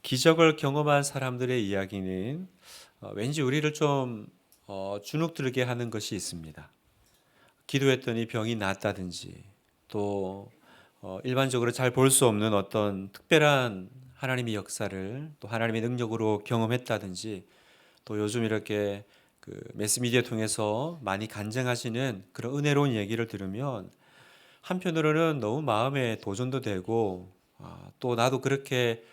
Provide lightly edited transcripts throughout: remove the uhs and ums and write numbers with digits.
기적을 경험한 사람들의 이야기는 왠지 우리를 좀 주눅들게 하는 것이 있습니다. 기도했더니 병이 낫다든지 또 일반적으로 잘 볼 수 없는 어떤 특별한 하나님의 역사를 또 하나님의 능력으로 경험했다든지 또 요즘 이렇게 그 매스미디어 통해서 많이 간증하시는 그런 은혜로운 얘기를 들으면 한편으로는 너무 마음에 도전도 되고 또 나도 그렇게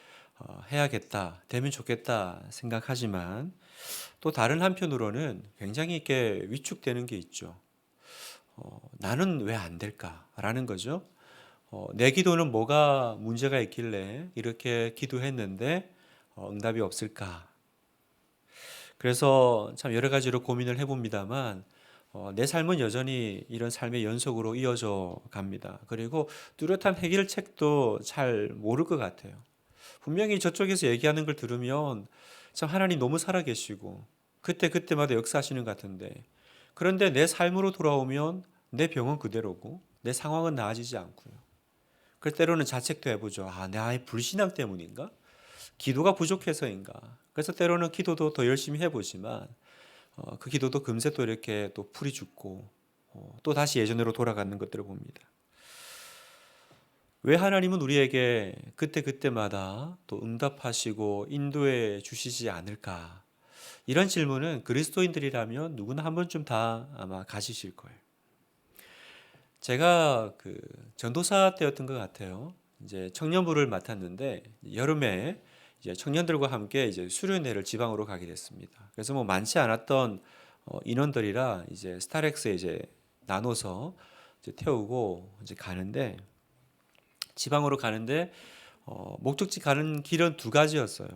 해야겠다, 되면 좋겠다 생각하지만 또 다른 한편으로는 굉장히 이렇게 위축되는 게 있죠. 나는 왜 안 될까라는 거죠. 내 기도는 뭐가 문제가 있길래 이렇게 기도했는데 응답이 없을까? 그래서 참 여러 가지로 고민을 해봅니다만 내 삶은 여전히 이런 삶의 연속으로 이어져 갑니다. 그리고 뚜렷한 해결책도 잘 모를 것 같아요. 분명히 저쪽에서 얘기하는 걸 들으면 참 하나님 너무 살아계시고 그때그때마다 역사하시는 것 같은데 그런데 내 삶으로 돌아오면 내 병은 그대로고 내 상황은 나아지지 않고요. 그럴 때로는 자책도 해보죠. 나의 불신앙 때문인가? 기도가 부족해서인가? 그래서 때로는 기도도 더 열심히 해보지만 그 기도도 금세 또 이렇게 또 풀이 죽고 또 다시 예전으로 돌아가는 것들을 봅니다. 왜 하나님은 우리에게 그때그때마다 또 응답하시고 인도해 주시지 않을까? 이런 질문은 그리스도인들이라면 누구나 한 번쯤 다 아마 가지실 거예요. 제가 그 전도사 때였던 것 같아요. 이제 청년부를 맡았는데 여름에 이제 청년들과 함께 이제 수련회를 지방으로 가게 됐습니다. 그래서 뭐 많지 않았던 인원들이라 이제 스타렉스에 이제 나눠서 이제 태우고 이제 가는데 지방으로 가는데 목적지 가는 길은 두 가지였어요.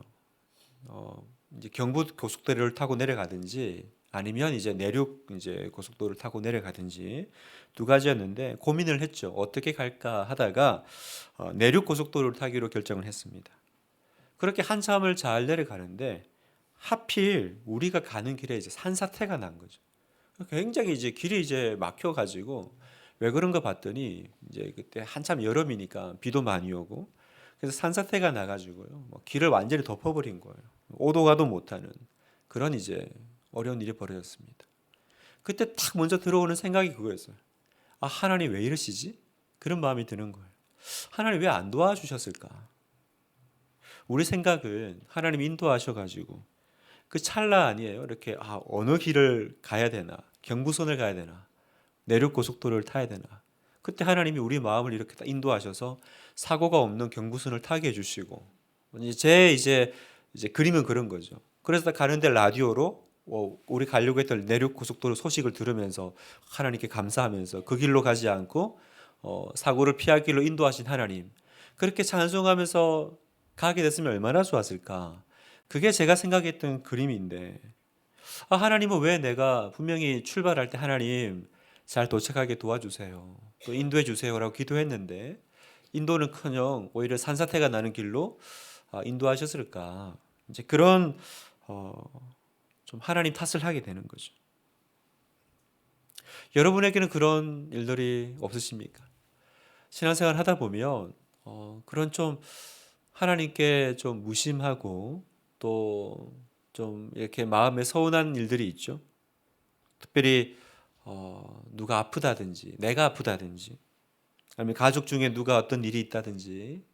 이제 경부 고속도로를 타고 내려가든지 아니면 이제 내륙 이제 고속도로를 타고 내려가든지 두 가지였는데 고민을 했죠. 어떻게 갈까 하다가 내륙 고속도로를 타기로 결정을 했습니다. 그렇게 한참을 잘 내려가는데 하필 우리가 가는 길에 이제 산사태가 난 거죠. 굉장히 이제 길이 이제 막혀 가지고 왜 그런가 봤더니 이제 그때 한참 여름이니까 비도 많이 오고 그래서 산사태가 나가지고요. 뭐 길을 완전히 덮어버린 거예요. 오도 가도 못하는 그런 이제 어려운 일이 벌어졌습니다. 그때 딱 먼저 들어오는 생각이 그거였어요. 하나님 왜 이러시지? 그런 마음이 드는 거예요. 하나님 왜 안 도와주셨을까? 우리 생각은 하나님 인도하셔가지고 그 찰나 아니에요. 이렇게 어느 길을 가야 되나? 경부선을 가야 되나? 내륙 고속도로를 타야 되나? 그때 하나님이 우리 마음을 이렇게 딱 인도하셔서 사고가 없는 경부선을 타게 해주시고 제 이제 그림은 그런 거죠. 그래서 가는데 라디오로 우리 가려고 했던 내륙 고속도로 소식을 들으면서 하나님께 감사하면서 그 길로 가지 않고 사고를 피할 길로 인도하신 하나님 그렇게 찬송하면서 가게 됐으면 얼마나 좋았을까. 그게 제가 생각했던 그림인데 하나님은 왜 내가 분명히 출발할 때 하나님 잘 도착하게 도와주세요. 또 인도해 주세요라고 기도했는데 인도는커녕 오히려 산사태가 나는 길로 인도하셨을까? 이제 그런 어, 좀 하나님 탓을 하게 되는 거죠. 여러분에게는 그런 일들이 없으십니까? 신앙생활 하다 보면 그런 좀 하나님께 좀 무심하고 또 좀 이렇게 마음에 서운한 일들이 있죠. 특별히 누가 아프다든지 내가 아프다든지 아니면 가족 중에 누가 어떤 일이 있다든지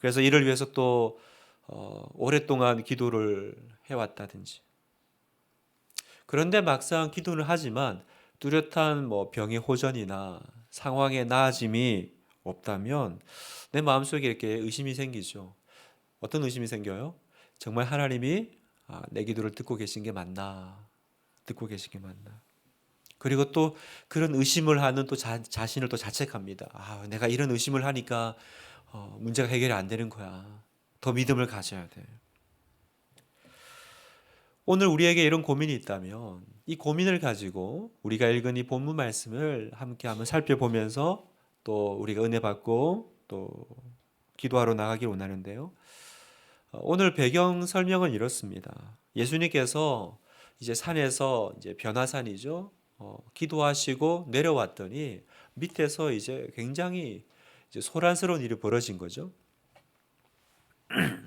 그래서 이를 위해서 또 오랫동안 기도를 해왔다든지 그런데 막상 기도는 하지만 뚜렷한 뭐 병의 호전이나 상황의 나아짐이 없다면 내 마음속에 이렇게 의심이 생기죠. 어떤 의심이 생겨요? 정말 하나님이 내 기도를 듣고 계신 게 맞나? 듣고 계신 게 맞나? 그리고 또 그런 의심을 하는 또 자신을 또 자책합니다. 내가 이런 의심을 하니까 문제가 해결이 안 되는 거야. 더 믿음을 가져야 돼. 오늘 우리에게 이런 고민이 있다면 이 고민을 가지고 우리가 읽은 이 본문 말씀을 함께 한번 살펴보면서 또 우리가 은혜 받고 또 기도하러 나가길 원하는데요. 오늘 배경 설명은 이렇습니다. 예수님께서 이제 산에서 이제 변화산이죠. 기도하시고 내려왔더니 밑에서 이제 굉장히 이제 소란스러운 일이 벌어진 거죠.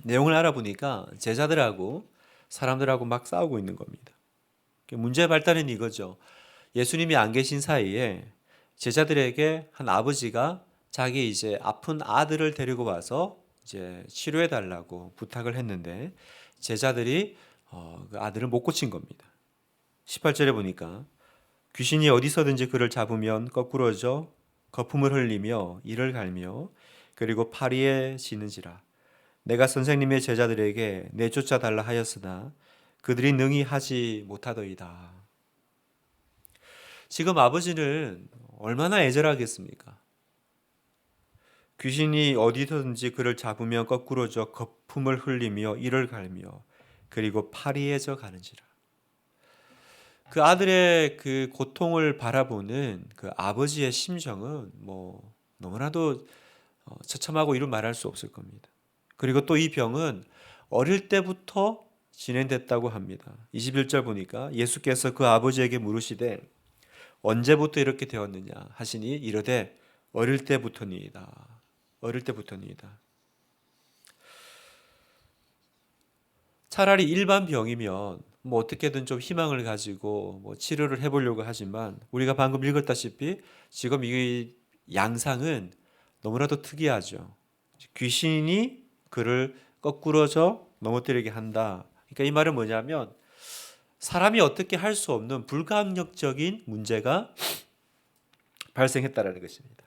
내용을 알아보니까 제자들하고 사람들하고 막 싸우고 있는 겁니다. 문제의 발단은 이거죠. 예수님이 안 계신 사이에 제자들에게 한 아버지가 자기 이제 아픈 아들을 데리고 와서 이제 치료해 달라고 부탁을 했는데 제자들이 그 아들을 못 고친 겁니다. 18절에 보니까 귀신이 어디서든지 그를 잡으면 거꾸러져 거품을 흘리며 이를 갈며 그리고 파리에 지는지라. 내가 선생님의 제자들에게 내쫓아 달라 하였으나 그들이 능히 하지 못하더이다. 지금 아버지는 얼마나 애절하겠습니까? 귀신이 어디서든지 그를 잡으면 거꾸러져 거품을 흘리며 이를 갈며 그리고 파리해져 가는지라. 그 아들의 그 고통을 바라보는 그 아버지의 심정은 뭐 너무나도 처참하고 이루 말할 수 없을 겁니다. 그리고 또 이 병은 어릴 때부터 진행됐다고 합니다. 21절 보니까 예수께서 그 아버지에게 물으시되 언제부터 이렇게 되었느냐 하시니 이르되 어릴 때부터니이다. 어릴 때부터니이다. 차라리 일반 병이면 뭐 어떻게든 좀 희망을 가지고 뭐 치료를 해보려고 하지만 우리가 방금 읽었다시피 지금 이 양상은 너무나도 특이하죠. 귀신이 그를 거꾸러져 넘어뜨리게 한다. 그러니까 이 말은 뭐냐면 사람이 어떻게 할 수 없는 불가항력적인 문제가 발생했다라는 것입니다.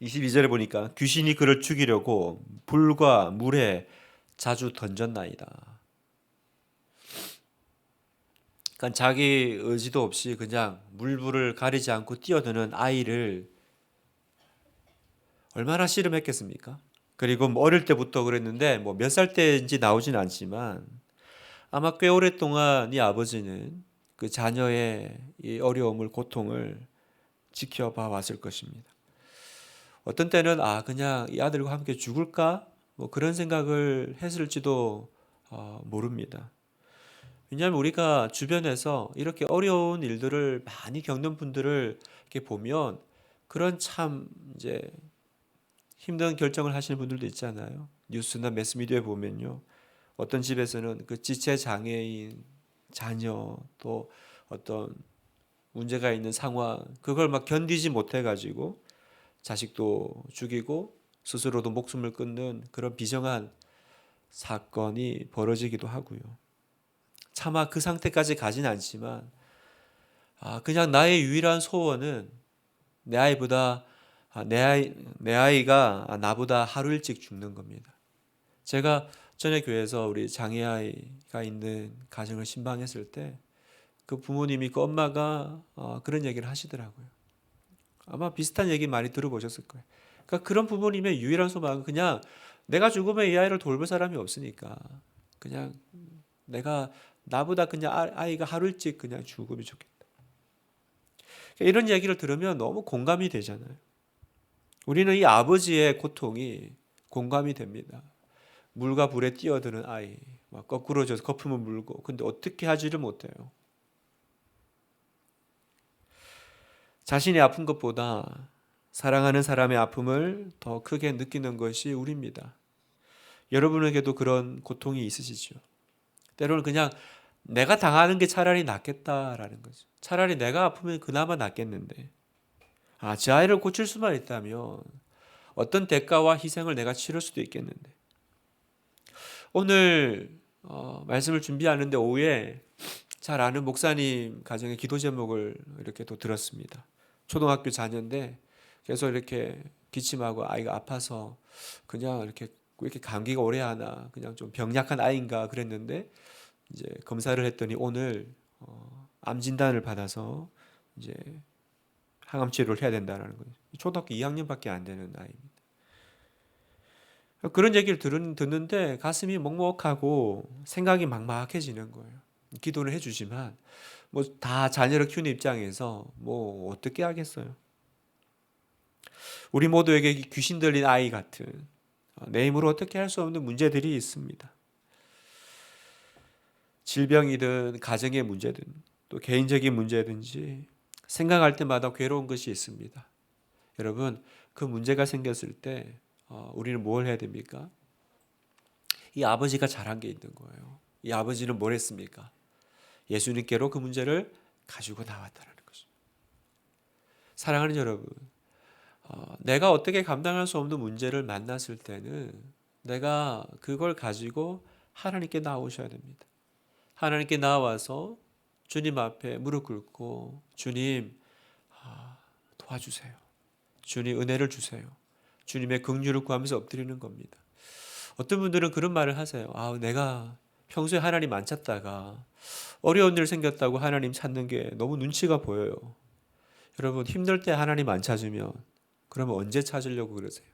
22절에 보니까 귀신이 그를 죽이려고 불과 물에 자주 던졌나이다. 그러니까 자기 의지도 없이 그냥 물불을 가리지 않고 뛰어드는 아이를 얼마나 씨름했겠습니까? 그리고 뭐 어릴 때부터 그랬는데 뭐 몇 살 때인지 나오진 않지만 아마 꽤 오랫동안 이 아버지는 그 자녀의 이 어려움을 고통을 지켜봐 왔을 것입니다. 어떤 때는 그냥 이 아들과 함께 죽을까 뭐 그런 생각을 했을지도 모릅니다. 왜냐하면 우리가 주변에서 이렇게 어려운 일들을 많이 겪는 분들을 이렇게 보면 그런 참 이제 힘든 결정을 하시는 분들도 있잖아요. 뉴스나 매스미디어에 보면요. 어떤 집에서는 그 지체 장애인 자녀 또 어떤 문제가 있는 상황 그걸 막 견디지 못해 가지고 자식도 죽이고 스스로도 목숨을 끊는 그런 비정한 사건이 벌어지기도 하고요. 차마 그 상태까지 가진 않지만 그냥 나의 유일한 소원은 내 아이보다 내 아이가 나보다 하루 일찍 죽는 겁니다. 제가 전에 교회에서 우리 장애아이가 있는 가정을 신방했을 때 그 부모님이 그 엄마가 그런 얘기를 하시더라고요. 아마 비슷한 얘기 많이 들어보셨을 거예요. 그러니까 그런 부모님의 유일한 소망은 그냥 내가 죽으면 이 아이를 돌볼 사람이 없으니까 그냥 내가 나보다 그냥 아이가 하루 일찍 그냥 죽으면 좋겠다. 그러니까 이런 얘기를 들으면 너무 공감이 되잖아요. 우리는 이 아버지의 고통이 공감이 됩니다. 물과 불에 뛰어드는 아이, 막 거꾸러져서 거품을 물고, 근데 어떻게 하지를 못해요. 자신이 아픈 것보다 사랑하는 사람의 아픔을 더 크게 느끼는 것이 우리입니다. 여러분에게도 그런 고통이 있으시죠? 때로는 그냥 내가 당하는 게 차라리 낫겠다라는 거죠. 차라리 내가 아프면 그나마 낫겠는데, 제 아이를 고칠 수만 있다면 어떤 대가와 희생을 내가 치를 수도 있겠는데. 오늘 말씀을 준비하는데 오후에 잘 아는 목사님 가정의 기도 제목을 이렇게 또 들었습니다. 초등학교 자녀인데 계속 이렇게 기침하고 아이가 아파서 그냥 이렇게 왜 이렇게 감기가 오래 하나 그냥 좀 병약한 아이인가 그랬는데 이제 검사를 했더니 오늘 암 진단을 받아서 이제 항암 치료를 해야 된다는 거예요. 초등학교 2학년밖에 안 되는 아이입니다. 그런 얘기를 듣는데 가슴이 먹먹하고 생각이 막막해지는 거예요. 기도를 해주지만 뭐 다 자녀를 키우는 입장에서 뭐 어떻게 하겠어요. 우리 모두에게 귀신 들린 아이 같은 내 힘으로 어떻게 할 수 없는 문제들이 있습니다. 질병이든 가정의 문제든 또 개인적인 문제든지 생각할 때마다 괴로운 것이 있습니다. 여러분 그 문제가 생겼을 때 우리는 뭘 해야 됩니까? 이 아버지가 잘한 게 있는 거예요. 이 아버지는 뭘 했습니까? 예수님께로 그 문제를 가지고 나왔다는 것입니다. 사랑하는 여러분, 내가 어떻게 감당할 수 없는 문제를 만났을 때는 내가 그걸 가지고 하나님께 나오셔야 됩니다. 하나님께 나와서 주님 앞에 무릎 꿇고 주님 도와주세요. 주님 은혜를 주세요. 주님의 긍휼을 구하면서 엎드리는 겁니다. 어떤 분들은 그런 말을 하세요. 내가 평소에 하나님 안 찾다가 어려운 일 생겼다고 하나님 찾는 게 너무 눈치가 보여요. 여러분, 힘들 때 하나님 안 찾으면 그러면 언제 찾으려고 그러세요?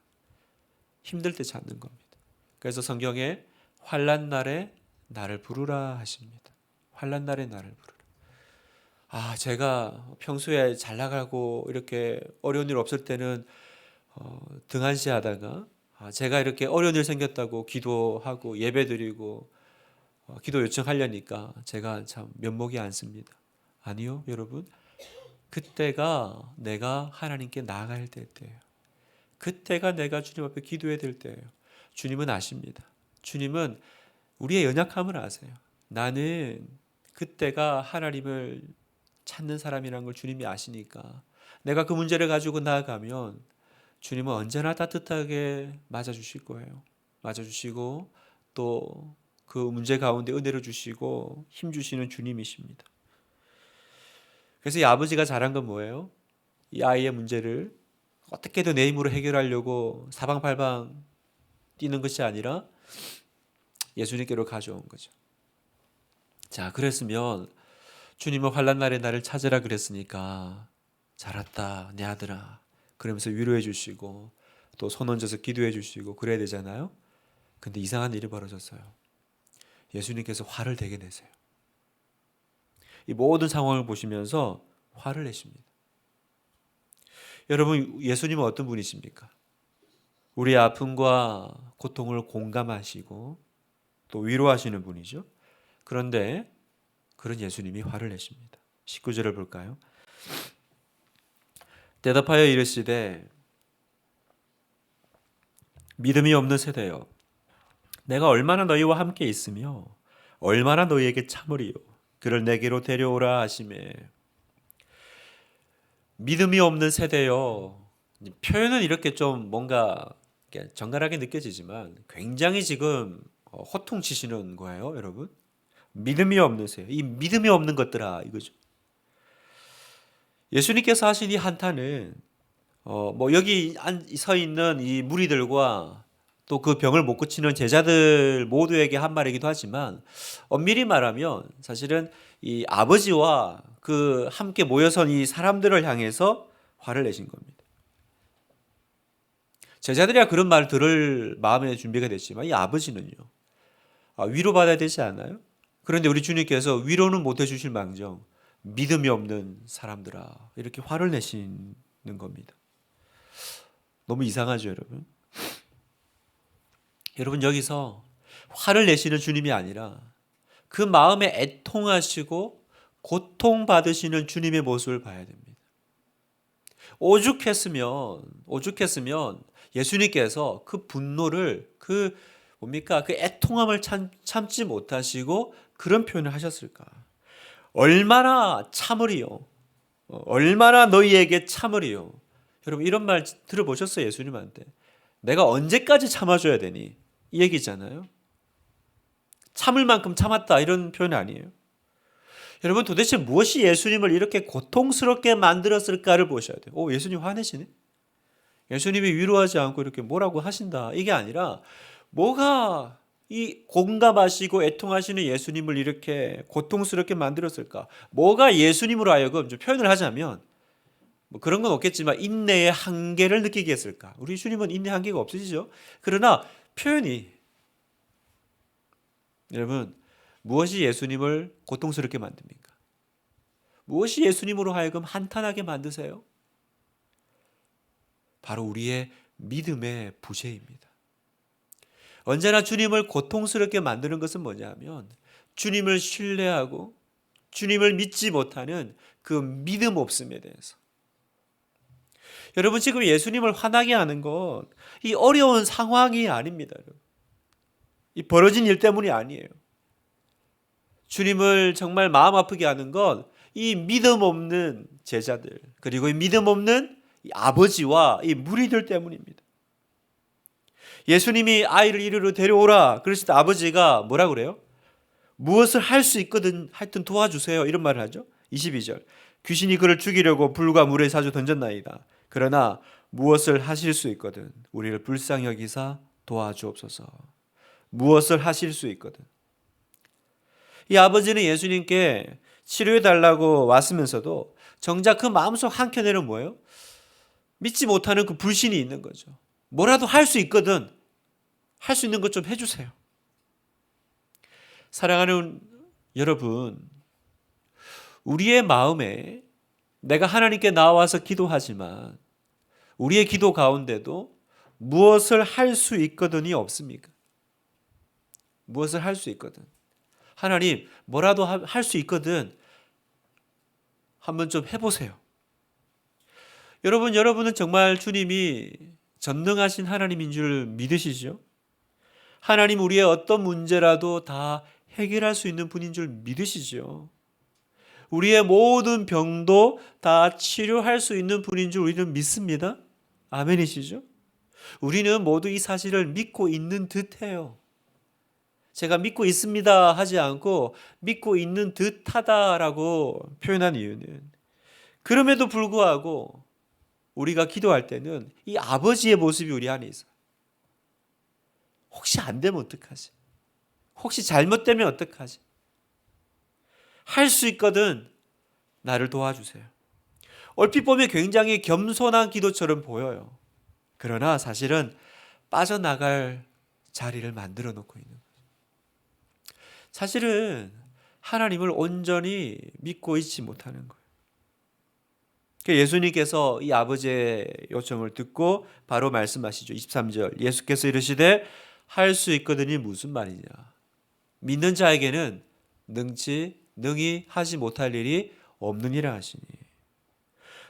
힘들 때 찾는 겁니다. 그래서 성경에 환난 날에 나를 부르라 하십니다. 환난 날에 나를 부르라. 제가 평소에 잘 나가고 이렇게 어려운 일 없을 때는 등한시하다가 제가 이렇게 어려운 일 생겼다고 기도하고 예배드리고 기도 요청하려니까 제가 참 면목이 안 씁니다. 아니요, 여러분. 그때가 내가 하나님께 나아갈 때예요. 그때가 내가 주님 앞에 기도해야 될 때예요. 주님은 아십니다. 주님은 우리의 연약함을 아세요. 나는 그때가 하나님을 찾는 사람이라는 걸 주님이 아시니까 내가 그 문제를 가지고 나아가면 주님은 언제나 따뜻하게 맞아주실 거예요. 맞아주시고 또 그 문제 가운데 은혜를 주시고 힘 주시는 주님이십니다. 그래서 이 아버지가 잘한 건 뭐예요? 이 아이의 문제를 어떻게든 내 힘으로 해결하려고 사방팔방 뛰는 것이 아니라 예수님께로 가져온 거죠. 자, 그랬으면 주님은 환난 날에 나를 찾으라 그랬으니까 잘 왔다 내 아들아 그러면서 위로해 주시고 또 손 얹어서 기도해 주시고 그래야 되잖아요. 근데 이상한 일이 벌어졌어요. 예수님께서 화를 되게 내세요. 이 모든 상황을 보시면서 화를 내십니다. 여러분, 예수님은 어떤 분이십니까? 우리의 아픔과 고통을 공감하시고 또 위로하시는 분이죠. 그런데 그런 예수님이 화를 내십니다. 19절을 볼까요? 대답하여 이르시되 믿음이 없는 세대여 내가 얼마나 너희와 함께 있으며 얼마나 너희에게 참으리요 그를 내게로 데려오라 하시매. 믿음이 없는 세대여, 표현은 이렇게 좀 뭔가 정갈하게 느껴지지만 굉장히 지금 호통치시는 거예요, 여러분. 믿음이 없는 세대, 이 믿음이 없는 것들아 이거죠. 예수님께서 하신 이 한탄은 여기 서 있는 이 무리들과 또 그 병을 못 고치는 제자들 모두에게 한 말이기도 하지만 엄밀히 말하면 사실은 이 아버지와 그 함께 모여선 이 사람들을 향해서 화를 내신 겁니다. 제자들이야 그런 말을 들을 마음의 준비가 됐지만 이 아버지는요. 위로받아야 되지 않아요? 그런데 우리 주님께서 위로는 못 해주실 망정 믿음이 없는 사람들아 이렇게 화를 내시는 겁니다. 너무 이상하죠, 여러분? 여러분, 여기서 화를 내시는 주님이 아니라 그 마음에 애통하시고 고통받으시는 주님의 모습을 봐야 됩니다. 오죽했으면 예수님께서 그 분노를 그 애통함을 참지 못하시고 그런 표현을 하셨을까? 얼마나 참으리요? 얼마나 너희에게 참으리요? 여러분, 이런 말 들어보셨어요? 예수님한테 내가 언제까지 참아줘야 되니? 이 얘기잖아요. 참을 만큼 참았다 이런 표현 아니에요. 여러분, 도대체 무엇이 예수님을 이렇게 고통스럽게 만들었을까를 보셔야 돼요. 예수님 화내시네? 예수님이 위로하지 않고 이렇게 뭐라고 하신다 이게 아니라 뭐가 이 공감하시고 애통하시는 예수님을 이렇게 고통스럽게 만들었을까? 뭐가 예수님으로 하여금 좀 표현을 하자면 그런 건 없겠지만 인내의 한계를 느끼게 했을까? 우리 주님은 인내 한계가 없으시죠? 그러나 표현이 여러분 무엇이 예수님을 고통스럽게 만듭니까? 무엇이 예수님으로 하여금 한탄하게 만드세요? 바로 우리의 믿음의 부재입니다. 언제나 주님을 고통스럽게 만드는 것은 뭐냐면 주님을 신뢰하고 주님을 믿지 못하는 그 믿음 없음에 대해서. 여러분, 지금 예수님을 화나게 하는 건 이 어려운 상황이 아닙니다. 여러분. 이 벌어진 일 때문이 아니에요. 주님을 정말 마음 아프게 하는 건 이 믿음 없는 제자들, 그리고 이 믿음 없는 이 아버지와 이 무리들 때문입니다. 예수님이 아이를 이리로 데려오라 그러실 때 아버지가 뭐라 그래요? 무엇을 할 수 있거든 하여튼 도와주세요, 이런 말을 하죠. 22절, 귀신이 그를 죽이려고 불과 물에 자주 던졌나이다. 그러나 무엇을 하실 수 있거든 우리를 불쌍히 여기사 도와주옵소서. 무엇을 하실 수 있거든. 이 아버지는 예수님께 치료해달라고 왔으면서도 정작 그 마음속 한켠에는 뭐예요? 믿지 못하는 그 불신이 있는 거죠. 뭐라도 할 수 있거든 할 수 있는 것 좀 해주세요. 사랑하는 여러분, 우리의 마음에 내가 하나님께 나와서 기도하지만 우리의 기도 가운데도 무엇을 할 수 있거든이 없습니까? 무엇을 할 수 있거든. 하나님, 뭐라도 할 수 있거든. 한번 좀 해보세요. 여러분은 정말 주님이 전능하신 하나님인 줄 믿으시죠? 하나님 우리의 어떤 문제라도 다 해결할 수 있는 분인 줄 믿으시죠? 우리의 모든 병도 다 치료할 수 있는 분인 줄 우리는 믿습니다. 아멘이시죠? 우리는 모두 이 사실을 믿고 있는 듯해요. 제가 믿고 있습니다 하지 않고 믿고 있는 듯하다라고 표현한 이유는 그럼에도 불구하고 우리가 기도할 때는 이 아버지의 모습이 우리 안에 있어요. 혹시 안 되면 어떡하지? 혹시 잘못되면 어떡하지? 할 수 있거든 나를 도와주세요. 얼핏 보면 굉장히 겸손한 기도처럼 보여요. 그러나 사실은 빠져나갈 자리를 만들어 놓고 있는 거예요. 사실은 하나님을 온전히 믿고 있지 못하는 거예요. 예수님께서 이 아버지의 요청을 듣고 바로 말씀하시죠. 23절, 예수께서 이르시되 할 수 있거든이 무슨 말이냐? 믿는 자에게는 능히 하지 못할 일이 없느니라 하시니.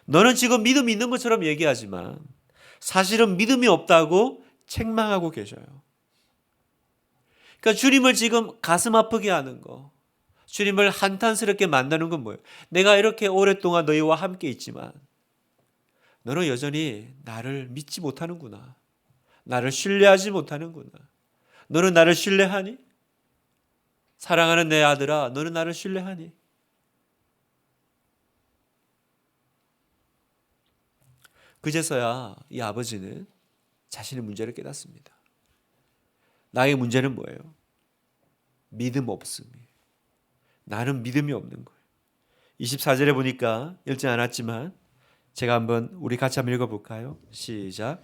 너는 지금 믿음이 있는 것처럼 얘기하지만 사실은 믿음이 없다고 책망하고 계셔요. 그러니까 주님을 지금 가슴 아프게 하는 거, 주님을 한탄스럽게 만드는 건 뭐예요? 내가 이렇게 오랫동안 너희와 함께 있지만 너는 여전히 나를 믿지 못하는구나. 나를 신뢰하지 못하는구나. 너는 나를 신뢰하니? 사랑하는 내 아들아, 너는 나를 신뢰하니? 그제서야 이 아버지는 자신의 문제를 깨닫습니다. 나의 문제는 뭐예요? 믿음 없음이에요. 나는 믿음이 없는 거예요. 24절에 보니까 읽지 않았지만 제가 한번 우리 같이 한번 읽어볼까요? 시작.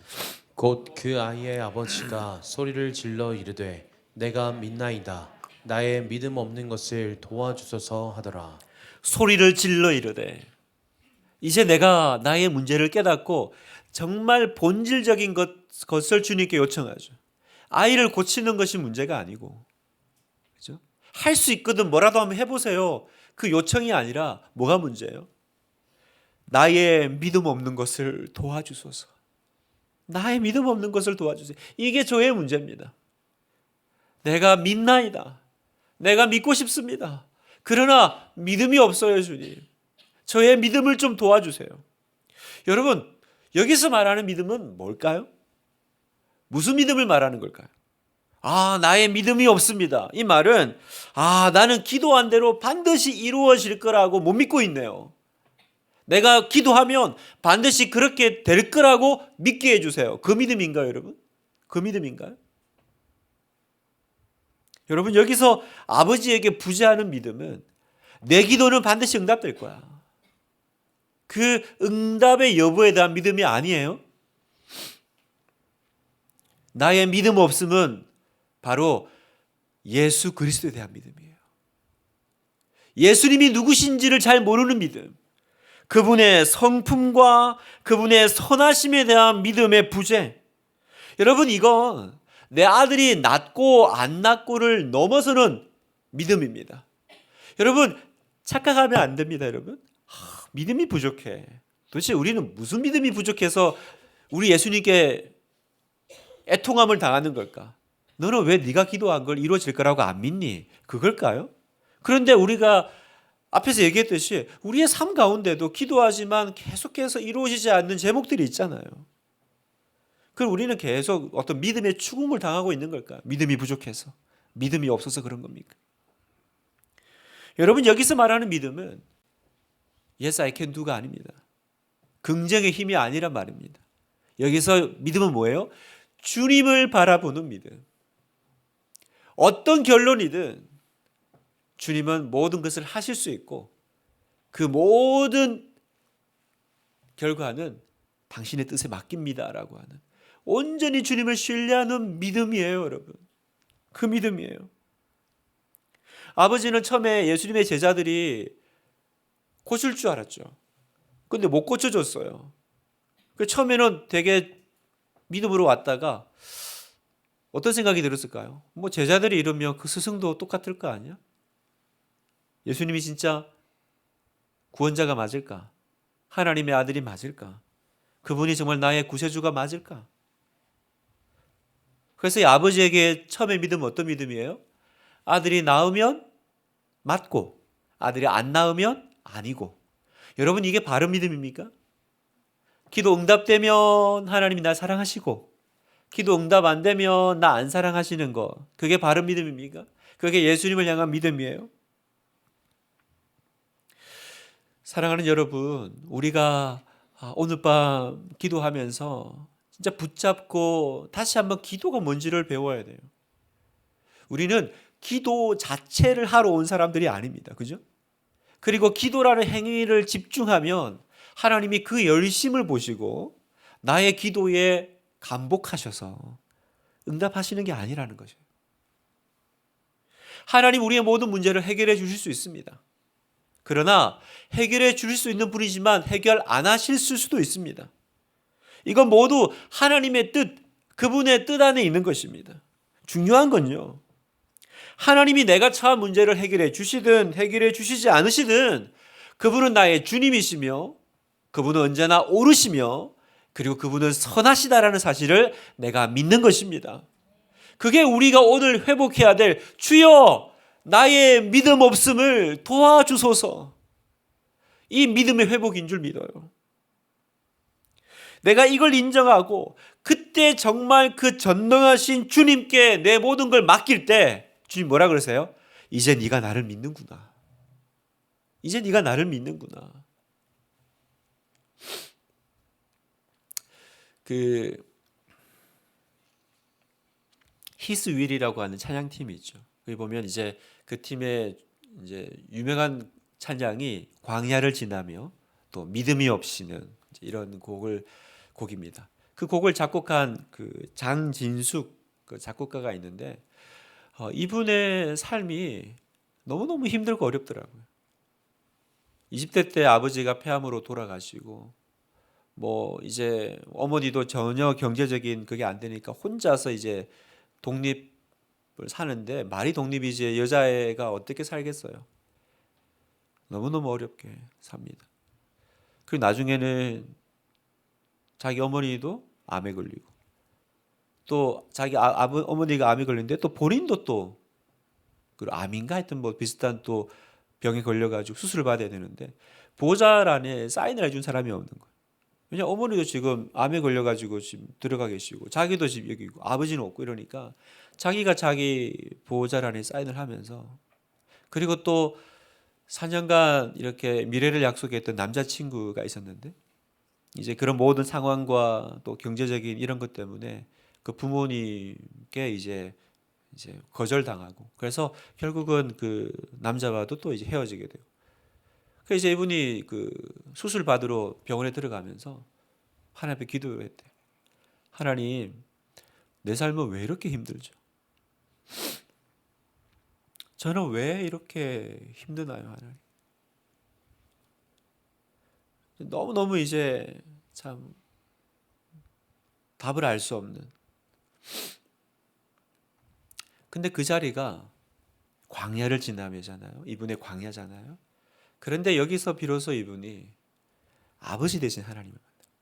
곧 그 아이의 아버지가 소리를 질러 이르되 내가 믿나이다. 나의 믿음 없는 것을 도와주소서 하더라. 소리를 질러 이르되 이제 내가 나의 문제를 깨닫고 정말 본질적인 것을 주님께 요청하죠. 아이를 고치는 것이 문제가 아니고, 그죠? 할 수 있거든 뭐라도 한번 해보세요. 그 요청이 아니라 뭐가 문제예요? 나의 믿음 없는 것을 도와주소서. 나의 믿음 없는 것을 도와주세요. 이게 저의 문제입니다. 내가 믿나이다. 내가 믿고 싶습니다. 그러나 믿음이 없어요, 주님. 저의 믿음을 좀 도와주세요. 여러분, 여기서 말하는 믿음은 뭘까요? 무슨 믿음을 말하는 걸까요? 나의 믿음이 없습니다. 이 말은 나는 기도한 대로 반드시 이루어질 거라고 못 믿고 있네요. 내가 기도하면 반드시 그렇게 될 거라고 믿게 해주세요. 그 믿음인가요, 여러분? 그 믿음인가요? 여러분, 여기서 아버지에게 부재하는 믿음은 내 기도는 반드시 응답될 거야. 그 응답의 여부에 대한 믿음이 아니에요. 나의 믿음 없음은 바로 예수 그리스도에 대한 믿음이에요. 예수님이 누구신지를 잘 모르는 믿음, 그분의 성품과 그분의 선하심에 대한 믿음의 부재. 여러분, 이건 내 아들이 낫고 안 낫고를 넘어서는 믿음입니다. 여러분, 착각하면 안 됩니다. 여러분, 믿음이 부족해. 도대체 우리는 무슨 믿음이 부족해서 우리 예수님께 애통함을 당하는 걸까? 너는 왜 네가 기도한 걸 이루어질 거라고 안 믿니? 그걸까요? 그런데 우리가 앞에서 얘기했듯이 우리의 삶 가운데도 기도하지만 계속해서 이루어지지 않는 제목들이 있잖아요. 그럼 우리는 계속 어떤 믿음의 추궁을 당하고 있는 걸까요? 믿음이 부족해서, 믿음이 없어서 그런 겁니까? 여러분, 여기서 말하는 믿음은 Yes, I can do가 아닙니다. 긍정의 힘이 아니란 말입니다. 여기서 믿음은 뭐예요? 주님을 바라보는 믿음. 어떤 결론이든 주님은 모든 것을 하실 수 있고 그 모든 결과는 당신의 뜻에 맡깁니다라고 하는 온전히 주님을 신뢰하는 믿음이에요, 여러분. 그 믿음이에요. 아버지는 처음에 예수님의 제자들이 고칠 줄 알았죠. 근데 못 고쳐줬어요. 그 처음에는 되게 믿음으로 왔다가 어떤 생각이 들었을까요? 뭐 제자들이 이러면 그 스승도 똑같을 거 아니야? 예수님이 진짜 구원자가 맞을까? 하나님의 아들이 맞을까? 그분이 정말 나의 구세주가 맞을까? 그래서 이 아버지에게 처음에 믿음은 어떤 믿음이에요? 아들이 낳으면 맞고 아들이 안 낳으면 아니고. 여러분, 이게 바른 믿음입니까? 기도 응답되면 하나님이 날 사랑하시고 기도 응답 안 되면 나 안 사랑하시는 거, 그게 바른 믿음입니까? 그게 예수님을 향한 믿음이에요. 사랑하는 여러분, 우리가 오늘 밤 기도하면서 진짜 붙잡고 다시 한번 기도가 뭔지를 배워야 돼요. 우리는 기도 자체를 하러 온 사람들이 아닙니다. 그죠? 그리고 기도라는 행위를 집중하면 하나님이 그 열심을 보시고 나의 기도에 감복하셔서 응답하시는 게 아니라는 거죠. 하나님 우리의 모든 문제를 해결해 주실 수 있습니다. 그러나 해결해 주실 수 있는 분이지만 해결 안 하실 수도 있습니다. 이건 모두 하나님의 뜻, 그분의 뜻 안에 있는 것입니다. 중요한 건요, 하나님이 내가 처한 문제를 해결해 주시든 해결해 주시지 않으시든 그분은 나의 주님이시며 그분은 언제나 옳으시며 그리고 그분은 선하시다라는 사실을 내가 믿는 것입니다. 그게 우리가 오늘 회복해야 될, 주여 나의 믿음 없음을 도와주소서, 이 믿음의 회복인 줄 믿어요. 내가 이걸 인정하고 그때 정말 그 전능하신 주님께 내 모든 걸 맡길 때 주님 뭐라 그러세요? 이제 네가 나를 믿는구나. 이제 네가 나를 믿는구나. 그 히스 윌이라고 하는 찬양팀이 있죠. 거기 보면 이제 그 팀의 이제 유명한 찬양이 광야를 지나며 또 믿음이 없이는 이런 곡입니다. 그 곡을 작곡한 그 장진숙 그 작곡가가 있는데 이분의 삶이 너무너무 힘들고 어렵더라고요. 20대 때 아버지가 폐암으로 돌아가시고 뭐 이제 어머니도 전혀 경제적인 그게 안 되니까 혼자서 이제 독립을 사는데, 말이 독립이지 여자애가 어떻게 살겠어요. 너무너무 어렵게 삽니다. 그리고 나중에는 자기 어머니도 암에 걸리고 또 자기 어머니가 암에 걸리는데 또 본인도 또 그 암인가 하여튼 뭐 비슷한 또 병에 걸려가지고 수술을 받아야 되는데 보호자란에 사인을 해준 사람이 없는 거예요. 왜냐면 어머니도 지금 암에 걸려가지고 지금 들어가 계시고 자기도 지금 여기 있고 아버지는 없고 이러니까 자기가 자기 보호자란에 사인을 하면서, 그리고 또 4년간 이렇게 미래를 약속했던 남자친구가 있었는데 이제 그런 모든 상황과 또 경제적인 이런 것 때문에 그 부모님께 이제 거절당하고, 그래서 결국은 그 남자와도 또 이제 헤어지게 돼요. 그 이제 이분이 그 수술 받으러 병원에 들어가면서 하나님 앞에 기도를 했대. 하나님, 내 삶은 왜 이렇게 힘들죠? 저는 왜 이렇게 힘드나요, 하나님? 너무너무 이제 참 답을 알 수 없는. 근데 그 자리가 광야를 지나며잖아요. 이분의 광야잖아요. 그런데 여기서 비로소 이분이 아버지 되신 하나님을 만나요.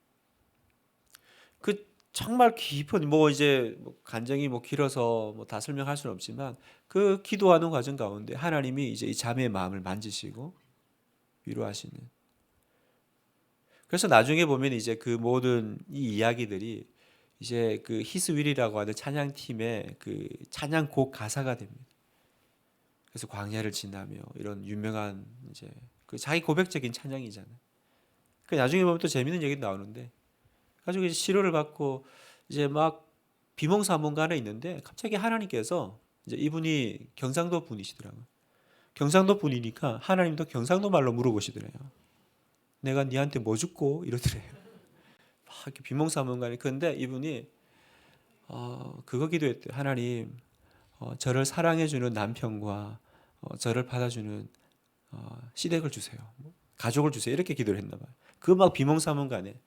그 정말 깊은 뭐 이제 뭐 간증이 뭐 길어서 뭐 다 설명할 수는 없지만 그 기도하는 과정 가운데 하나님이 이제 이 자매의 마음을 만지시고 위로하시는. 그래서 나중에 보면 이제 그 모든 이 이야기들이 이제 그 히스윌이라고 하는 찬양팀의 그 찬양곡 가사가 됩니다. 그래서 광야를 지나며 이런 유명한 이제 그 자기 고백적인 찬양이잖아요. 그 나중에 보면 또 재밌는 얘기 나오는데 가지고 이제 시로를 받고 이제 막 비몽사몽간에 있는데 갑자기 하나님께서 이제 이분이 경상도 분이시더라고요. 경상도 분이니까 하나님도 경상도 말로 물어보시더래요. 내가 니한테 뭐 줬고 이러더래요. 막 이렇게 비몽사몽간에. 근데 이분이 그거 기도했대요. 하나님, 저를 사랑해주는 남편과 저를 받아주는 시댁을 주세요. 가족을 주세요. 이렇게 기도를 했나 봐요. 그 막 비몽사몽간에.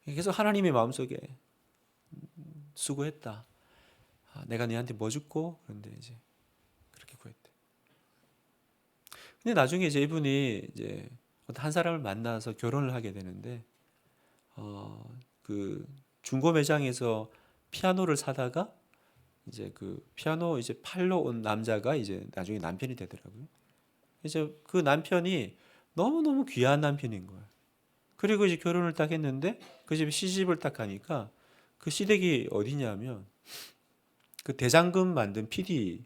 그래서 하나님의 마음속에 수고했다. 내가 너한테 뭐 줬고 그런데 이제 그렇게 구했대. 근데 나중에 이제 이분이 이제 한 사람을 만나서 결혼을 하게 되는데 그 중고 매장에서 피아노를 사다가 이제 그 피아노 이제 팔러 온 남자가 이제 나중에 남편이 되더라고요. 이제 그 남편이 너무너무 귀한 남편인 거예요. 그리고 이제 결혼을 딱 했는데 그 집에 시집을 딱 가니까 그 시댁이 어디냐면 그 대장금 만든 PD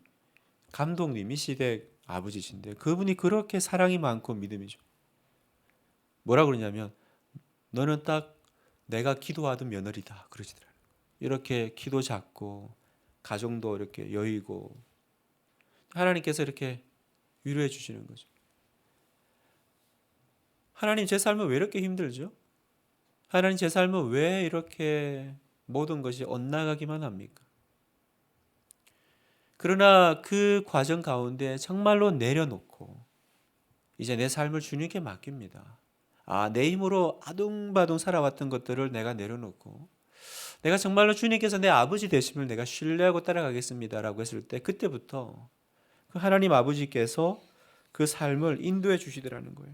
감독님이 시댁 아버지신데 그분이 그렇게 사랑이 많고 믿음이 죠. 뭐라 그러냐면 너는 딱 내가 기도하던 며느리다 그러시더라고요. 이렇게 키도 작고 가정도 이렇게 여의고 하나님께서 이렇게 위로해 주시는 거죠. 하나님 제 삶은 왜 이렇게 힘들죠? 하나님 제 삶은 왜 이렇게 모든 것이 엇나가기만 합니까? 그러나 그 과정 가운데 정말로 내려놓고 이제 내 삶을 주님께 맡깁니다. 내 힘으로 아둥바둥 살아왔던 것들을 내가 내려놓고 내가 정말로 주님께서 내 아버지 되심을 내가 신뢰하고 따라가겠습니다라고 했을 때 그때부터 그 하나님 아버지께서 그 삶을 인도해 주시더라는 거예요.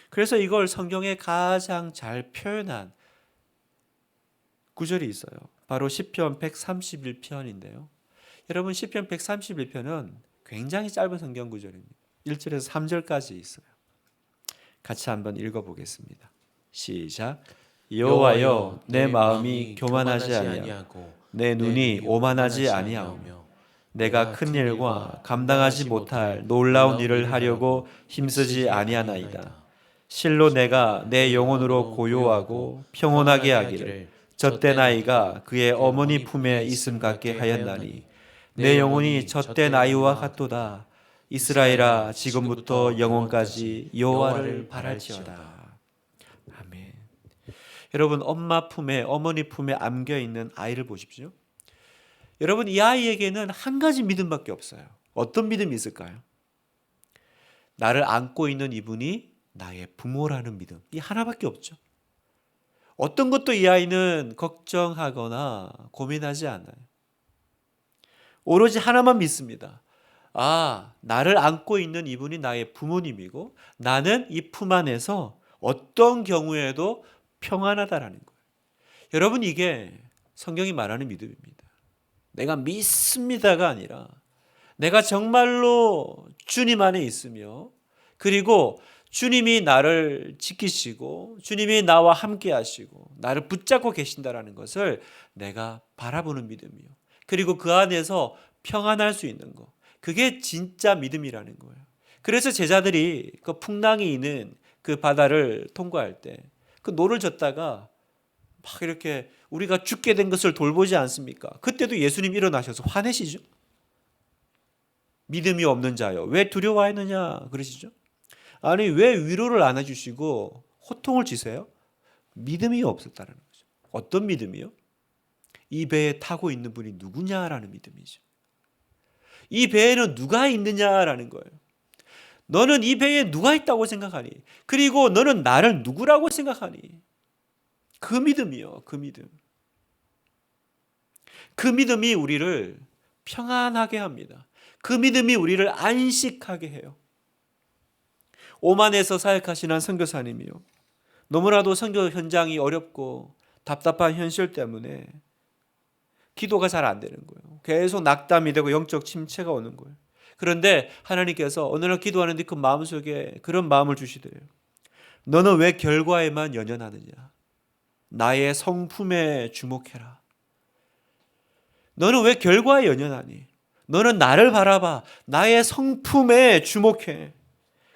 그래서 이걸 성경에 가장 잘 표현한 구절이 있어요. 바로 시편 131편인데요. 여러분 시편 131편은 굉장히 짧은 성경 구절입니다. 1절에서 3절까지 있어요. 같이 한번 읽어보겠습니다. 시작. 여호와여 내 마음이 교만하지 아니하고 내 눈이 오만하지 아니하오며 내가 큰 일과 감당하지 못할 놀라운 일을 하려고 힘쓰지 아니하나이다. 실로 내가 내 영혼으로 고요하고 평온하게 하기를 젖된 아이가 그의 어머니 품에 있음 같게 하였나니 내 영혼이 젖된 아이와 같도다. 이스라엘아 지금부터 영원까지 여호와를 바랄지어다. 아멘. 여러분 엄마 품에 어머니 품에 안겨 있는 아이를 보십시오. 여러분 이 아이에게는 한 가지 믿음밖에 없어요. 어떤 믿음이 있을까요? 나를 안고 있는 이분이 나의 부모라는 믿음. 이 하나밖에 없죠. 어떤 것도 이 아이는 걱정하거나 고민하지 않아요. 오로지 하나만 믿습니다. 나를 안고 있는 이분이 나의 부모님이고 나는 이 품 안에서 어떤 경우에도 평안하다라는 거예요. 여러분 이게 성경이 말하는 믿음입니다. 내가 믿습니다가 아니라 내가 정말로 주님 안에 있으며 그리고 주님이 나를 지키시고 주님이 나와 함께 하시고 나를 붙잡고 계신다라는 것을 내가 바라보는 믿음이요. 그리고 그 안에서 평안할 수 있는 것. 그게 진짜 믿음이라는 거예요. 그래서 제자들이 그 풍랑이 있는 그 바다를 통과할 때 그 노를 젓다가 막 이렇게 우리가 죽게 된 것을 돌보지 않습니까? 그때도 예수님 일어나셔서 화내시죠. 믿음이 없는 자여 왜 두려워하느냐 그러시죠. 아니 왜 위로를 안 해주시고 호통을 치세요? 믿음이 없었다는 거죠. 어떤 믿음이요? 이 배에 타고 있는 분이 누구냐라는 믿음이죠. 이 배에는 누가 있느냐라는 거예요. 너는 이 배에 누가 있다고 생각하니? 그리고 너는 나를 누구라고 생각하니? 그 믿음이요. 그 믿음. 그 믿음이 우리를 평안하게 합니다. 그 믿음이 우리를 안식하게 해요. 오만에서 사역하시는 선교사님이요. 너무나도 선교 현장이 어렵고 답답한 현실 때문에 기도가 잘 안 되는 거예요. 계속 낙담이 되고 영적 침체가 오는 거예요. 그런데 하나님께서 어느 날 기도하는데 그 마음속에 그런 마음을 주시더래요. 너는 왜 결과에만 연연하느냐? 나의 성품에 주목해라. 너는 왜 결과에 연연하니? 너는 나를 바라봐. 나의 성품에 주목해.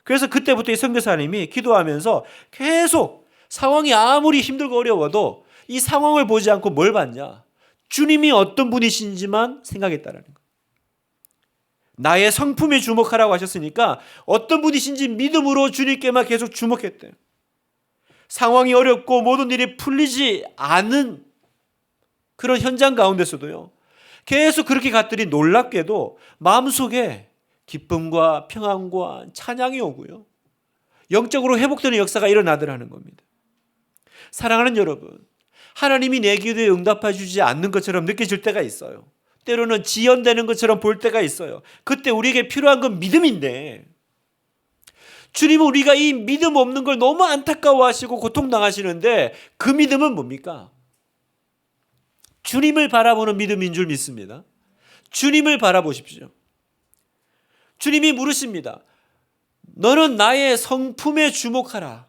그래서 그때부터 이 선교사님이 기도하면서 계속 상황이 아무리 힘들고 어려워도 이 상황을 보지 않고 뭘 봤냐? 주님이 어떤 분이신지만 생각했다라는 거예요. 나의 성품에 주목하라고 하셨으니까 어떤 분이신지 믿음으로 주님께만 계속 주목했대요. 상황이 어렵고 모든 일이 풀리지 않은 그런 현장 가운데서도요, 계속 그렇게 갔더니 놀랍게도 마음속에 기쁨과 평안과 찬양이 오고요, 영적으로 회복되는 역사가 일어나더라는 겁니다. 사랑하는 여러분, 하나님이 내 기도에 응답해 주지 않는 것처럼 느껴질 때가 있어요. 때로는 지연되는 것처럼 볼 때가 있어요. 그때 우리에게 필요한 건 믿음인데, 주님은 우리가 이 믿음 없는 걸 너무 안타까워하시고 고통당하시는데, 그 믿음은 뭡니까? 주님을 바라보는 믿음인 줄 믿습니다. 주님을 바라보십시오. 주님이 물으십니다. 너는 나의 성품에 주목하라.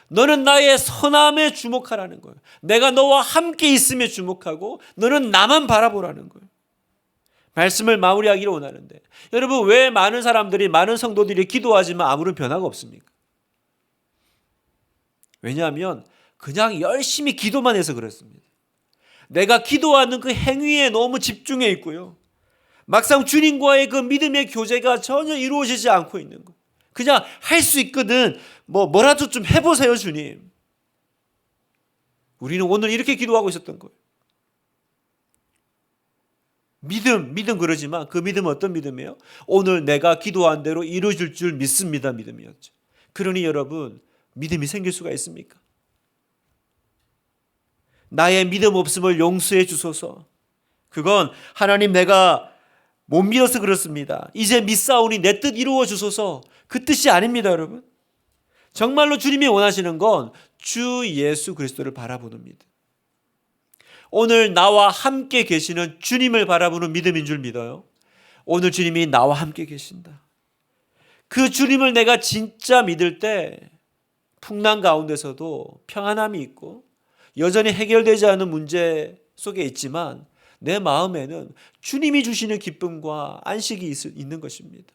너는 나의 선함에 주목하라는 거예요. 내가 너와 함께 있음에 주목하고 너는 나만 바라보라는 거예요. 말씀을 마무리하기를 원하는데, 여러분, 왜 많은 사람들이, 많은 성도들이 기도하지만 아무런 변화가 없습니까? 왜냐하면 그냥 열심히 기도만 해서 그렇습니다. 내가 기도하는 그 행위에 너무 집중해 있고요, 막상 주님과의 그 믿음의 교제가 전혀 이루어지지 않고 있는 거예요. 그냥 할 수 있거든, 뭐라도 좀 해보세요 주님. 우리는 오늘 이렇게 기도하고 있었던 거예요. 믿음 그러지만 그 믿음은 어떤 믿음이에요? 오늘 내가 기도한 대로 이루어질 줄 믿습니다 믿음이었죠. 그러니 여러분, 믿음이 생길 수가 있습니까? 나의 믿음 없음을 용서해 주소서. 그건 하나님, 내가 못 믿어서 그렇습니다. 이제 믿사오니 내 뜻 이루어 주소서. 그 뜻이 아닙니다, 여러분. 정말로 주님이 원하시는 건 주 예수 그리스도를 바라보는 믿음. 오늘 나와 함께 계시는 주님을 바라보는 믿음인 줄 믿어요. 오늘 주님이 나와 함께 계신다. 그 주님을 내가 진짜 믿을 때 풍랑 가운데서도 평안함이 있고 여전히 해결되지 않은 문제 속에 있지만 내 마음에는 주님이 주시는 기쁨과 안식이 있는 것입니다.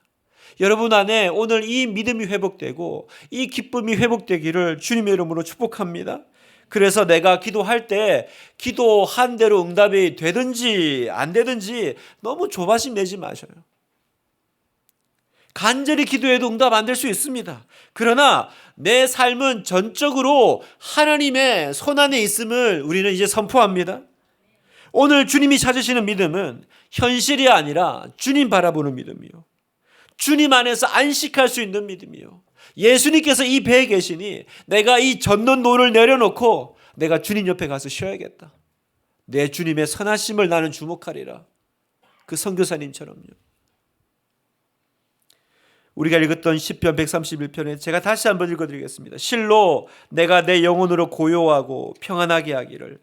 여러분 안에 오늘 이 믿음이 회복되고 이 기쁨이 회복되기를 주님의 이름으로 축복합니다. 그래서 내가 기도할 때 기도한 대로 응답이 되든지 안 되든지 너무 조바심 내지 마셔요. 간절히 기도해도 응답 안 될 수 있습니다. 그러나 내 삶은 전적으로 하나님의 손안에 있음을 우리는 이제 선포합니다. 오늘 주님이 찾으시는 믿음은 현실이 아니라 주님 바라보는 믿음이요, 주님 안에서 안식할 수 있는 믿음이요. 예수님께서 이 배에 계시니 내가 이 젖는 노를 내려놓고 내가 주님 옆에 가서 쉬어야겠다. 내 주님의 선하심을 나는 주목하리라. 그 선교사님처럼요. 우리가 읽었던 시편 131편에 제가 다시 한번 읽어드리겠습니다. 실로 내가 내 영혼으로 고요하고 평안하게 하기를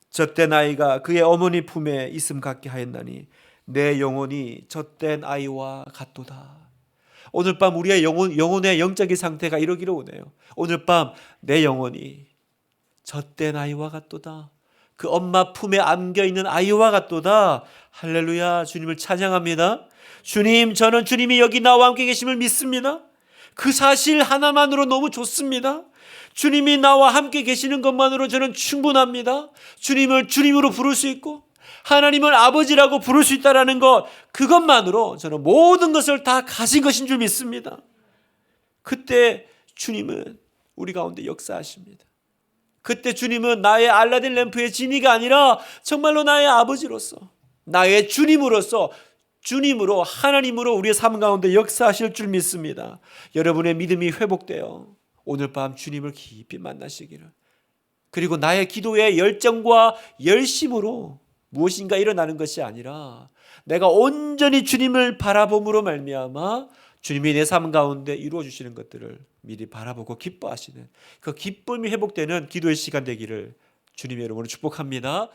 젖된 아이가 그의 어머니 품에 있음 같게 하였나니 내 영혼이 젖된 아이와 같도다. 오늘 밤 우리의 영혼의 영적인 상태가 이러기를 원해요. 오늘 밤 내 영혼이 젖된 아이와 같도다. 그 엄마 품에 안겨있는 아이와 같도다. 할렐루야. 주님을 찬양합니다. 주님, 저는 주님이 여기 나와 함께 계심을 믿습니다. 그 사실 하나만으로 너무 좋습니다. 주님이 나와 함께 계시는 것만으로 저는 충분합니다. 주님을 주님으로 부를 수 있고 하나님을 아버지라고 부를 수 있다는 것, 그것만으로 저는 모든 것을 다 가진 것인 줄 믿습니다. 그때 주님은 우리 가운데 역사하십니다. 그때 주님은 나의 알라딘 램프의 지니가 아니라 정말로 나의 아버지로서, 나의 주님으로서, 주님으로, 하나님으로 우리의 삶 가운데 역사하실 줄 믿습니다. 여러분의 믿음이 회복되어 오늘 밤 주님을 깊이 만나시기를, 그리고 나의 기도의 열정과 열심으로 무엇인가 일어나는 것이 아니라 내가 온전히 주님을 바라봄으로 말미암아 주님이 내 삶 가운데 이루어 주시는 것들을 미리 바라보고 기뻐하시는 그 기쁨이 회복되는 기도의 시간 되기를 주님의 이름으로 축복합니다.